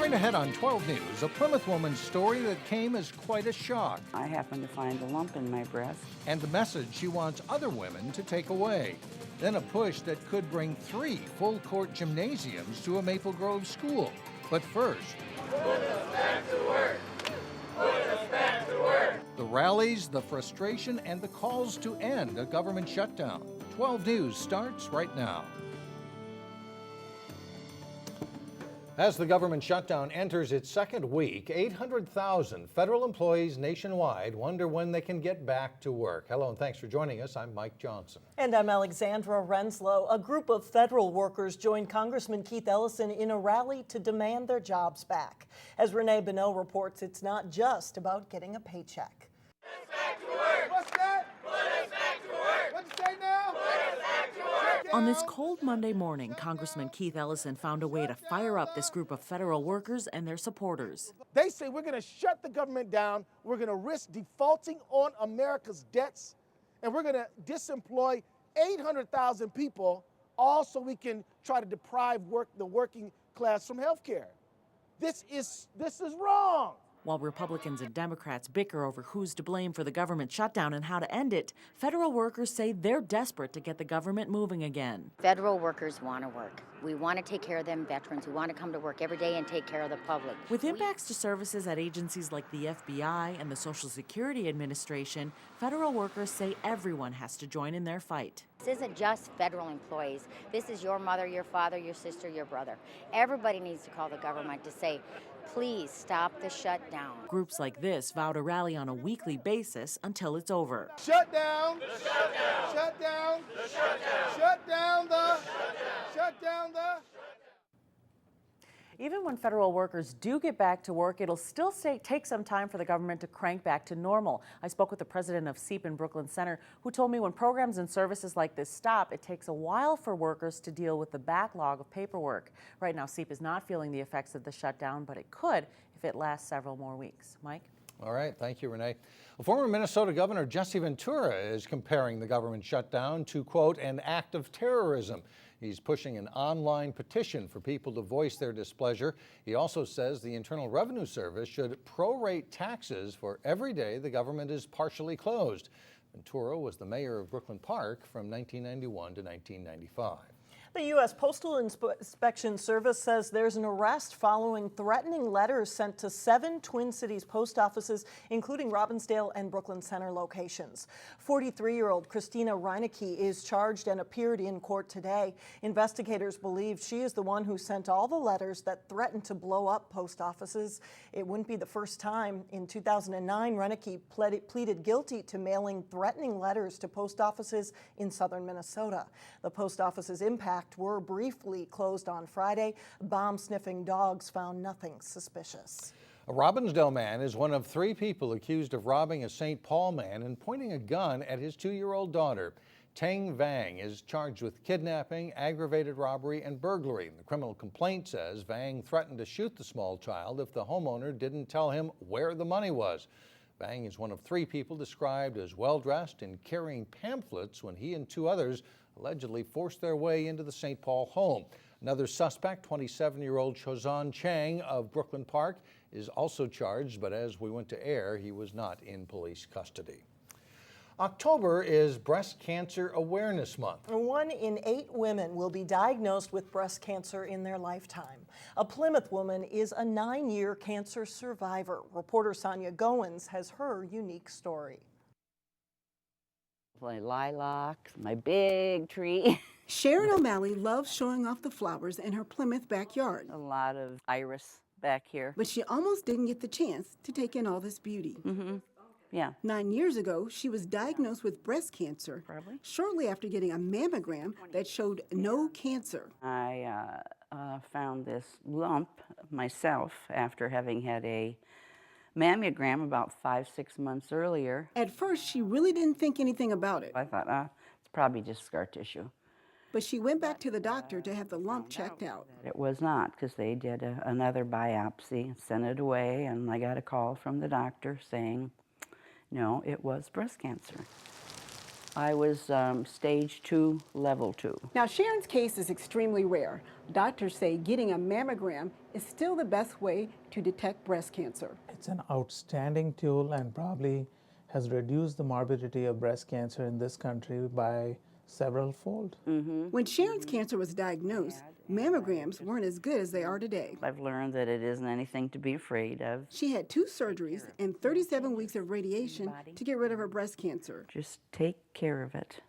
Tonight ahead on 12 News, a Plymouth woman's story that came as quite a shock. I happened to find a lump in my breast. And the message she wants other women to take away. Then a push that could bring 3 full-court gymnasiums to a Maple Grove school. But first, put us back to work. Put us back to work. The rallies, the frustration, and the calls to end a government shutdown. 12 News starts right now. As the government shutdown enters its second week, 800,000 federal employees nationwide wonder when they can get back to work. Hello and thanks for joining us. I'm Mike Johnson. And I'm Alexandra Renslow. A group of federal workers joined Congressman Keith Ellison in a rally to demand their jobs back. As Renee Bonneau reports, it's not just about getting a paycheck. Put us back to work. What's that? Put us back to work. What'd you say now? Put us back to work. On this cold Monday morning, Congressman Keith Ellison found a way to fire up this group of federal workers and their supporters. They say we're going to shut the government down, we're going to risk defaulting on America's debts, and we're going to disemploy 800,000 people, all so we can try to deprive the working class from health care. This is wrong. While Republicans and Democrats bicker over who's to blame for the government shutdown and how to end it, federal workers say they're desperate to get the government moving again. Federal workers want to work. We want to take care of them veterans who want to come to work every day and take care of the public. With impacts to services at agencies like the FBI and the Social Security Administration, federal workers say everyone has to join in their fight. This isn't just federal employees. This is your mother, your father, your sister, your brother. Everybody needs to call the government to say, please stop the shutdown. Groups like this vow to rally on a weekly basis until it's over. Shut down. The shutdown. Shut down. The shutdown. Shut down the. Shut down the. Even when federal workers do get back to work, it'll still take some time for the government to crank back to normal. I spoke with the president of SEEP in Brooklyn Center, who told me when programs and services like this stop, it takes a while for workers to deal with the backlog of paperwork. Right now, SEEP is not feeling the effects of the shutdown, but it could if it lasts several more weeks. Mike? All right, thank you, Renee. Former Minnesota Governor Jesse Ventura is comparing the government shutdown to, quote, an act of terrorism. He's pushing an online petition for people to voice their displeasure. He also says the Internal Revenue Service should prorate taxes for every day the government is partially closed. Ventura was the mayor of Brooklyn Park from 1991 to 1995. The U.S. Postal Inspection Service says there's an arrest following threatening letters sent to 7 Twin Cities post offices, including Robbinsdale and Brooklyn Center locations. 43-year-old Christina Reinecke is charged and appeared in court today. Investigators believe she is the one who sent all the letters that threatened to blow up post offices. It wouldn't be the first time. In 2009, Reinecke pleaded guilty to mailing threatening letters to post offices in southern Minnesota. The post office's impact were briefly closed on Friday. Bomb-sniffing dogs found nothing suspicious. A Robbinsdale man is one of 3 people accused of robbing a St. Paul man and pointing a gun at his 2-year-old daughter. Tang Vang is charged with kidnapping, aggravated robbery, and burglary. The criminal complaint says Vang threatened to shoot the small child if the homeowner didn't tell him where the money was. Vang is one of 3 people described as well-dressed and carrying pamphlets when he and 2 others allegedly forced their way into the St. Paul home. Another suspect, 27-year-old Chozan Chang of Brooklyn Park, is also charged, but as we went to air, he was not in police custody. October is Breast Cancer Awareness Month. 1 in 8 women will be diagnosed with breast cancer in their lifetime. A Plymouth woman is a 9-year cancer survivor. Reporter Sonia Goins has her unique story. My lilac, my big tree. Sharon O'Malley loves showing off the flowers in her Plymouth backyard. A lot of iris back here. But she almost didn't get the chance to take in all this beauty. Yeah. 9 years ago, she was diagnosed with breast cancer. Probably. Shortly after getting a mammogram that showed no cancer. I found this lump myself after having had a mammogram about 5-6 months earlier. At first, she really didn't think anything about it. I thought, it's probably just scar tissue. But she went back to the doctor to have the lump checked out. It was not, because they did another biopsy, sent it away, and I got a call from the doctor saying, no, it was breast cancer. I was stage 2, level 2. Now, Sharon's case is extremely rare. Doctors say getting a mammogram is still the best way to detect breast cancer. It's an outstanding tool and probably has reduced the morbidity of breast cancer in this country by several fold. When Sharon's cancer was diagnosed, mammograms weren't as good as they are today. I've learned that it isn't anything to be afraid of. She had 2 surgeries and 37 weeks of radiation to get rid of her breast cancer. Just take care of it.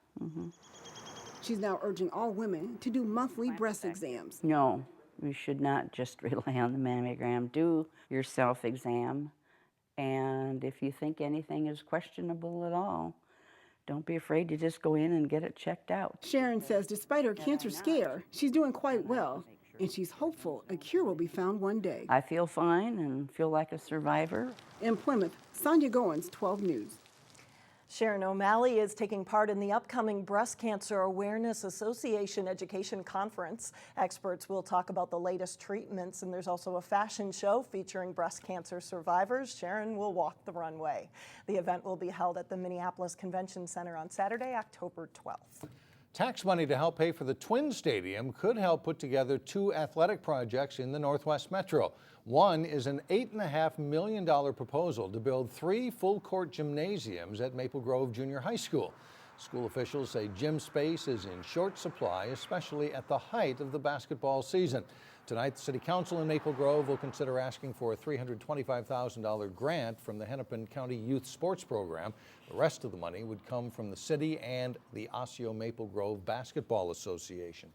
She's now urging all women to do monthly breast exams. No, you should not just rely on the mammogram. Do your self-exam, and if you think anything is questionable at all, don't be afraid to just go in and get it checked out. Sharon says despite her cancer scare, she's doing quite well, and she's hopeful a cure will be found one day. I feel fine and feel like a survivor. In Plymouth, Sonia Goins, 12 News. Sharon O'Malley is taking part in the upcoming Breast Cancer Awareness Association Education Conference. Experts will talk about the latest treatments, and there's also a fashion show featuring breast cancer survivors. Sharon will walk the runway. The event will be held at the Minneapolis Convention Center on Saturday, October 12th. Tax money to help pay for the Twin Stadium could help put together 2 athletic projects in the Northwest Metro. One is an $8.5 million proposal to build 3 full-court gymnasiums at Maple Grove Junior High School. School officials say gym space is in short supply, especially at the height of the basketball season. Tonight, the City Council in Maple Grove will consider asking for a $325,000 grant from the Hennepin County Youth Sports Program. The rest of the money would come from the city and the Osseo Maple Grove Basketball Association.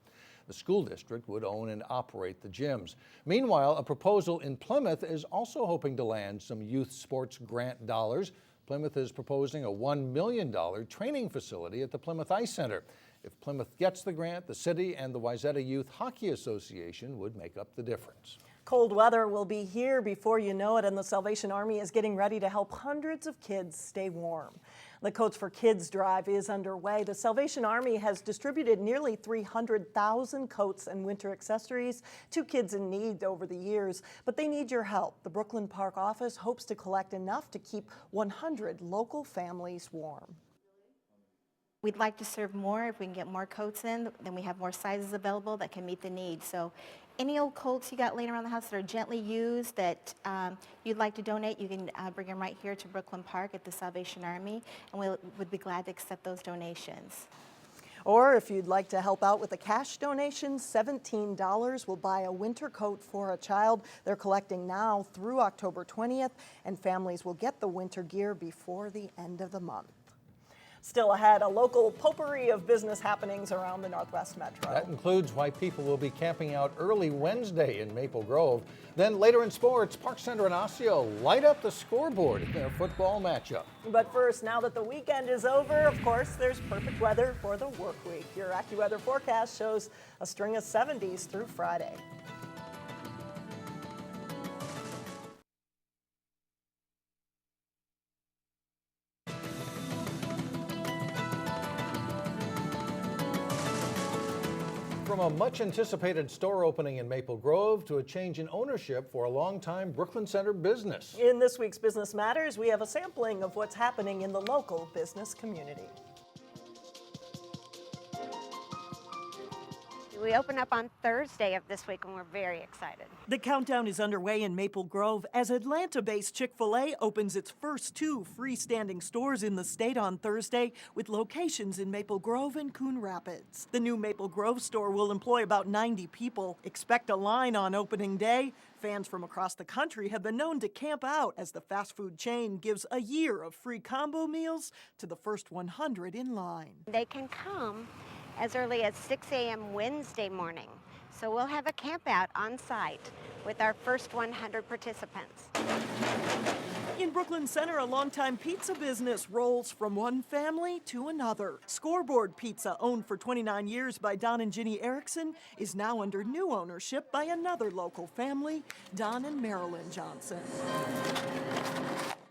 The school district would own and operate the gyms. Meanwhile, a proposal in Plymouth is also hoping to land some youth sports grant dollars. Plymouth is proposing a $1 million training facility at the Plymouth Ice Center. If Plymouth gets the grant, the city and the Wayzata Youth Hockey Association would make up the difference. Cold weather will be here before you know it, and the Salvation Army is getting ready to help hundreds of kids stay warm. The Coats for Kids drive is underway. The Salvation Army has distributed nearly 300,000 coats and winter accessories to kids in need over the years, but they need your help. The Brooklyn Park office hopes to collect enough to keep 100 local families warm. We'd like to serve more. If we can get more coats in, then we have more sizes available that can meet the need. So any old coats you got laying around the house that are gently used that you'd like to donate, you can bring them right here to Brooklyn Park at the Salvation Army, and we would be glad to accept those donations. Or if you'd like to help out with a cash donation, $17 will buy a winter coat for a child. They're collecting now through October 20th, and families will get the winter gear before the end of the month. Still ahead, a local potpourri of business happenings around the Northwest Metro. That includes why people will be camping out early Wednesday in Maple Grove. Then later in sports, Park Center and Osseo light up the scoreboard in their football matchup. But first, now that the weekend is over, of course, there's perfect weather for the work week. Your AccuWeather forecast shows a string of 70s through Friday. From a much-anticipated store opening in Maple Grove to a change in ownership for a long-time Brooklyn Center business. In this week's Business Matters, we have a sampling of what's happening in the local business community. We open up on Thursday of this week, and we're very excited. The countdown is underway in Maple Grove as Atlanta-based Chick-fil-A opens its first 2 freestanding stores in the state on Thursday, with locations in Maple Grove and Coon Rapids. The new Maple Grove store will employ about 90 people. Expect a line on opening day. Fans from across the country have been known to camp out as the fast food chain gives a year of free combo meals to the first 100 in line. They can come as early as 6 a.m. Wednesday morning. So we'll have a camp out on site with our first 100 participants. In Brooklyn Center, a longtime pizza business rolls from one family to another. Scoreboard Pizza, owned for 29 years by Don and Ginny Erickson, is now under new ownership by another local family, Don and Marilyn Johnson.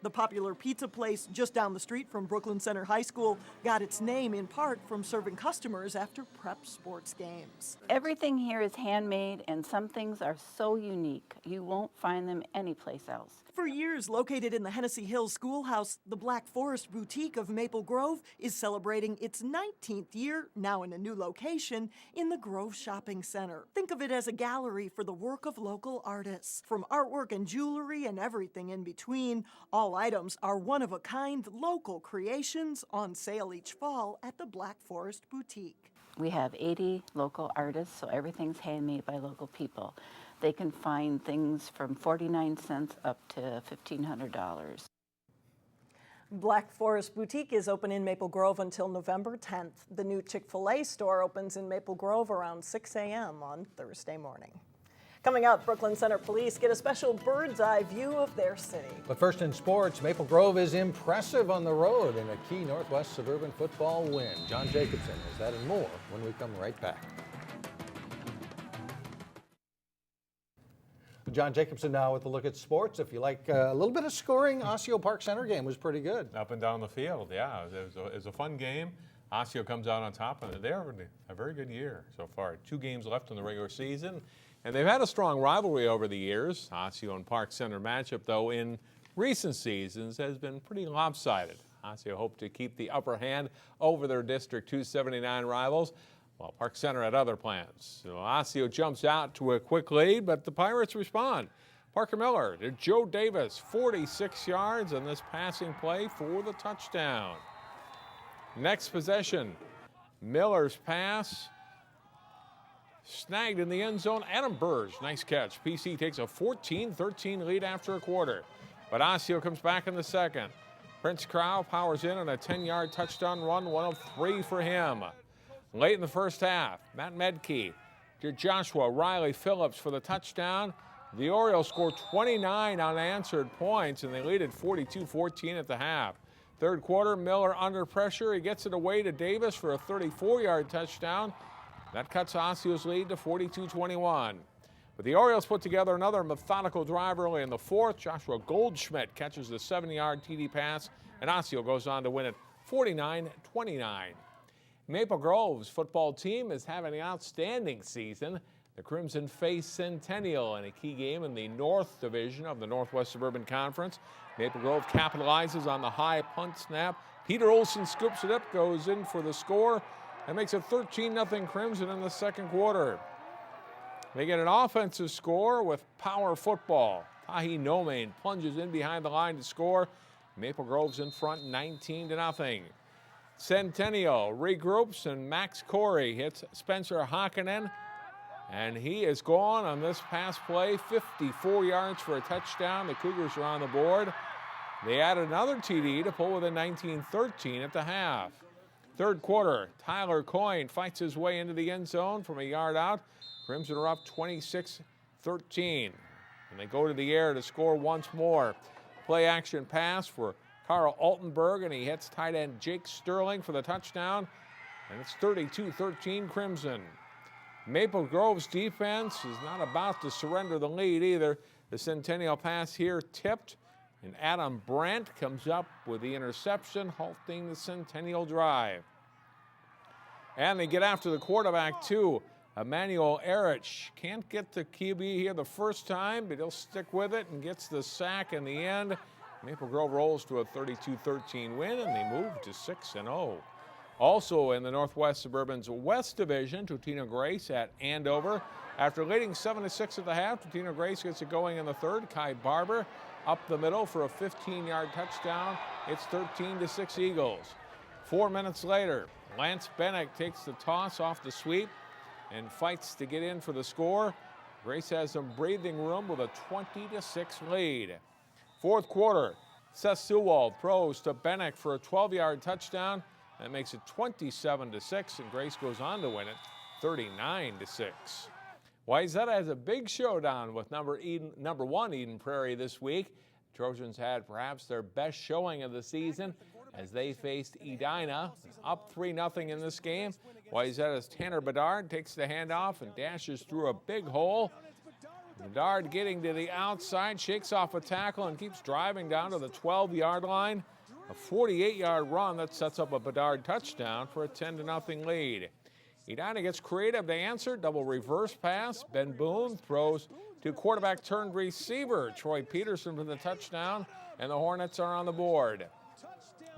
The popular pizza place just down the street from Brooklyn Center High School got its name in part from serving customers after prep sports games. Everything here is handmade, and some things are so unique, you won't find them anyplace else. For years, located Located in the Hennessy Hills Schoolhouse, the Black Forest Boutique of Maple Grove is celebrating its 19th year, now in a new location, in the Grove Shopping Center. Think of it as a gallery for the work of local artists. From artwork and jewelry and everything in between, all items are one-of-a-kind local creations on sale each fall at the Black Forest Boutique. We have 80 local artists, so everything's handmade by local people. They can find things from 49 cents up to $1,500. Black Forest Boutique is open in Maple Grove until November 10th. The new Chick-fil-A store opens in Maple Grove around 6 a.m. on Thursday morning. Coming up, Brooklyn Center Police get a special bird's eye view of their city. But first in sports, Maple Grove is impressive on the road in a key Northwest Suburban football win. John Jacobson has that and more when we come right back. John Jacobson now with a look at sports. If you like a little bit of scoring, Osseo Park Center game was pretty good. Up and down the field, yeah. It was a fun game. Osseo comes out on top, and they're having a very good year so far. 2 games left in the regular season, and they've had a strong rivalry over the years. Osseo and Park Center matchup, though, in recent seasons has been pretty lopsided. Osseo hope to keep the upper hand over their District 279 rivals, while Park Center had other plans. So Osseo jumps out to a quick lead, but the Pirates respond. Parker Miller to Joe Davis, 46 yards on this passing play for the touchdown. Next possession, Miller's pass snagged in the end zone. Adam Burge, nice catch. PC takes a 14-13 lead after a quarter, but Osseo comes back in the second. Prince Crow powers in on a 10-yard touchdown run, 1 of 3 for him. Late in the first half, Matt Medke to Joshua Riley Phillips for the touchdown. The Orioles score 29 unanswered points, and they lead at 42-14 at the half. Third quarter, Miller under pressure. He gets it away to Davis for a 34-yard touchdown. That cuts Osseo's lead to 42-21. But the Orioles put together another methodical drive early in the fourth. Joshua Goldschmidt catches the 7-yard TD pass, and Osseo goes on to win it 49-29. Maple Grove's football team is having an outstanding season. The Crimson face Centennial in a key game in the North Division of the Northwest Suburban Conference. Maple Grove capitalizes on the high punt snap. Peter Olson scoops it up, goes in for the score, and makes it 13-0 Crimson in the second quarter. They get an offensive score with power football. Tahi Nomain plunges in behind the line to score. Maple Grove's in front 19-0. Centennial regroups, and Max Corey hits Spencer Hakkinen, and he is gone on this pass play. 54 yards for a touchdown. The Cougars are on the board. They add another TD to pull within 19-13 at the half. Third quarter, Tyler Coyne fights his way into the end zone from a yard out. Crimson are up 26-13, and they go to the air to score once more. Play action pass for Carl Altenberg, and he hits tight end Jake Sterling for the touchdown, and it's 32-13 Crimson. Maple Grove's defense is not about to surrender the lead either. The Centennial pass here tipped, and Adam Brandt comes up with the interception, halting the Centennial drive. And they get after the quarterback too. Emmanuel Erich can't get the QB here the first time, but he'll stick with it and gets the sack in the end. Maple Grove rolls to a 32-13 win, and they move to 6-0. Also in the Northwest Suburban's West Division, Totino-Grace at Andover. After leading 7-6 at the half, Totino-Grace gets it going in the third. Kai Barber up the middle for a 15-yard touchdown. It's 13-6 Eagles. 4 minutes later, Lance Bennick takes the toss off the sweep and fights to get in for the score. Grace has some breathing room with a 20-6 lead. Fourth quarter, Seth Sewald throws to Bennick for a 12-yard touchdown. That makes it 27-6, and Grace goes on to win it 39-6. Wayzata has a big showdown with number 1 Eden Prairie this week. Trojans had perhaps their best showing of the season as they faced Edina, up 3-0 in this game. Wayzata's Tanner Bedard takes the handoff and dashes through a big hole. Bedard getting to the outside, shakes off a tackle and keeps driving down to the 12-yard line. A 48-yard run that sets up a Bedard touchdown for a 10-0 lead. Edina gets creative to answer, double reverse pass. Ben Boone throws to quarterback turned receiver Troy Peterson for the touchdown. and the Hornets are on the board.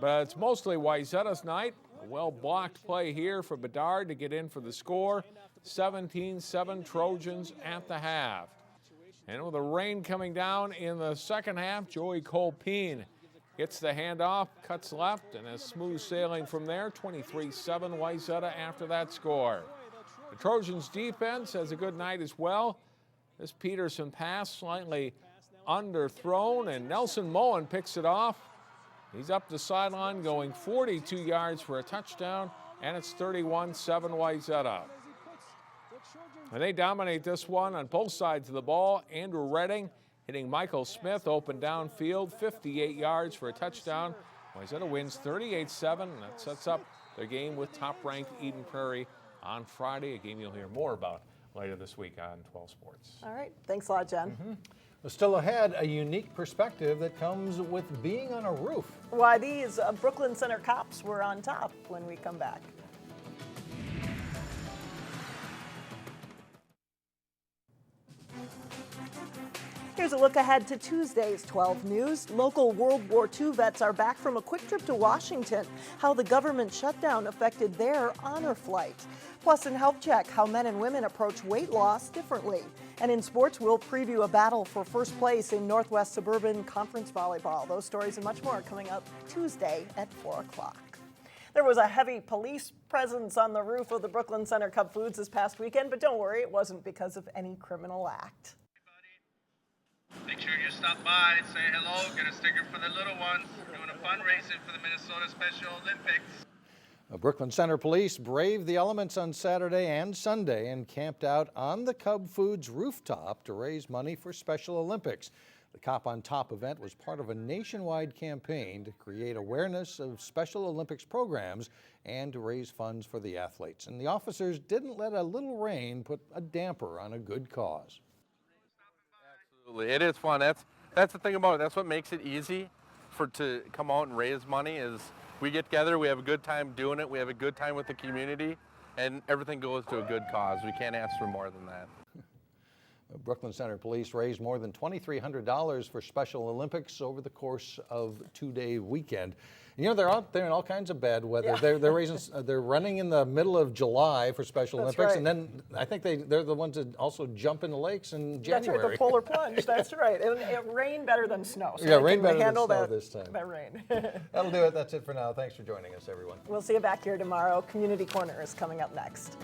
But it's mostly Wayzata's night. A well-blocked play here for Bedard to get in for the score. 17-7 Trojans at the half. And with the rain coming down in the second half, Joey Colpeen gets the handoff, cuts left, and is smooth sailing from there. 23-7 Wayzata after that score. The Trojans defense has a good night as well. This Peterson pass slightly underthrown, and Nelson Mullen picks it off. He's up the sideline going 42 yards for a touchdown, and it's 31-7 Wayzata. And they dominate this one on both sides of the ball. Andrew Redding hitting Michael Smith open downfield, 58 yards for a touchdown. Wayzata wins 38-7, and that sets up their game with top-ranked Eden Prairie on Friday, a game you'll hear more about later this week on 12 Sports. All right. Thanks a lot, Jen. Well, still ahead, a unique perspective that comes with being on a roof. Why these Brooklyn Center cops were on top when we come back. Here's a look ahead to Tuesday's 12 News. Local World War II vets are back from a quick trip to Washington, how the government shutdown affected their honor flight. Plus in Health Check, how men and women approach weight loss differently. And in sports, we'll preview a battle for first place in Northwest Suburban Conference Volleyball. Those stories and much more are coming up Tuesday at 4 o'clock. There was a heavy police presence on the roof of the Brooklyn Center Cub Foods this past weekend, but don't worry, it wasn't because of any criminal act. Make sure you stop by, say hello, get a sticker for the little ones. Doing a fundraiser for the Minnesota Special Olympics. Brooklyn Center Police braved the elements on Saturday and Sunday and camped out on the Cub Foods rooftop to raise money for Special Olympics. The Cop on Top event was part of a nationwide campaign to create awareness of Special Olympics programs and to raise funds for the athletes. And the officers didn't let a little rain put a damper on a good cause. Absolutely, it is fun. That's the thing about it. That's what makes it easy to come out and raise money is we get together, we have a good time doing it, we have a good time with the community, and everything goes to a good cause. We can't ask for more than that. Brooklyn Center Police raised more than $2,300 for Special Olympics over the course of a two-day weekend. You know, they're out there in all kinds of bad weather. Yeah. They're running in the middle of July for Special Olympics, right. And then I think they're the ones that also jump in the lakes in January. That's right, the polar plunge. That's right. It rained better than snow. So yeah, rain better than snow this time. That rain. That'll do it. That's it for now. Thanks for joining us, everyone. We'll see you back here tomorrow. Community Corner is coming up next.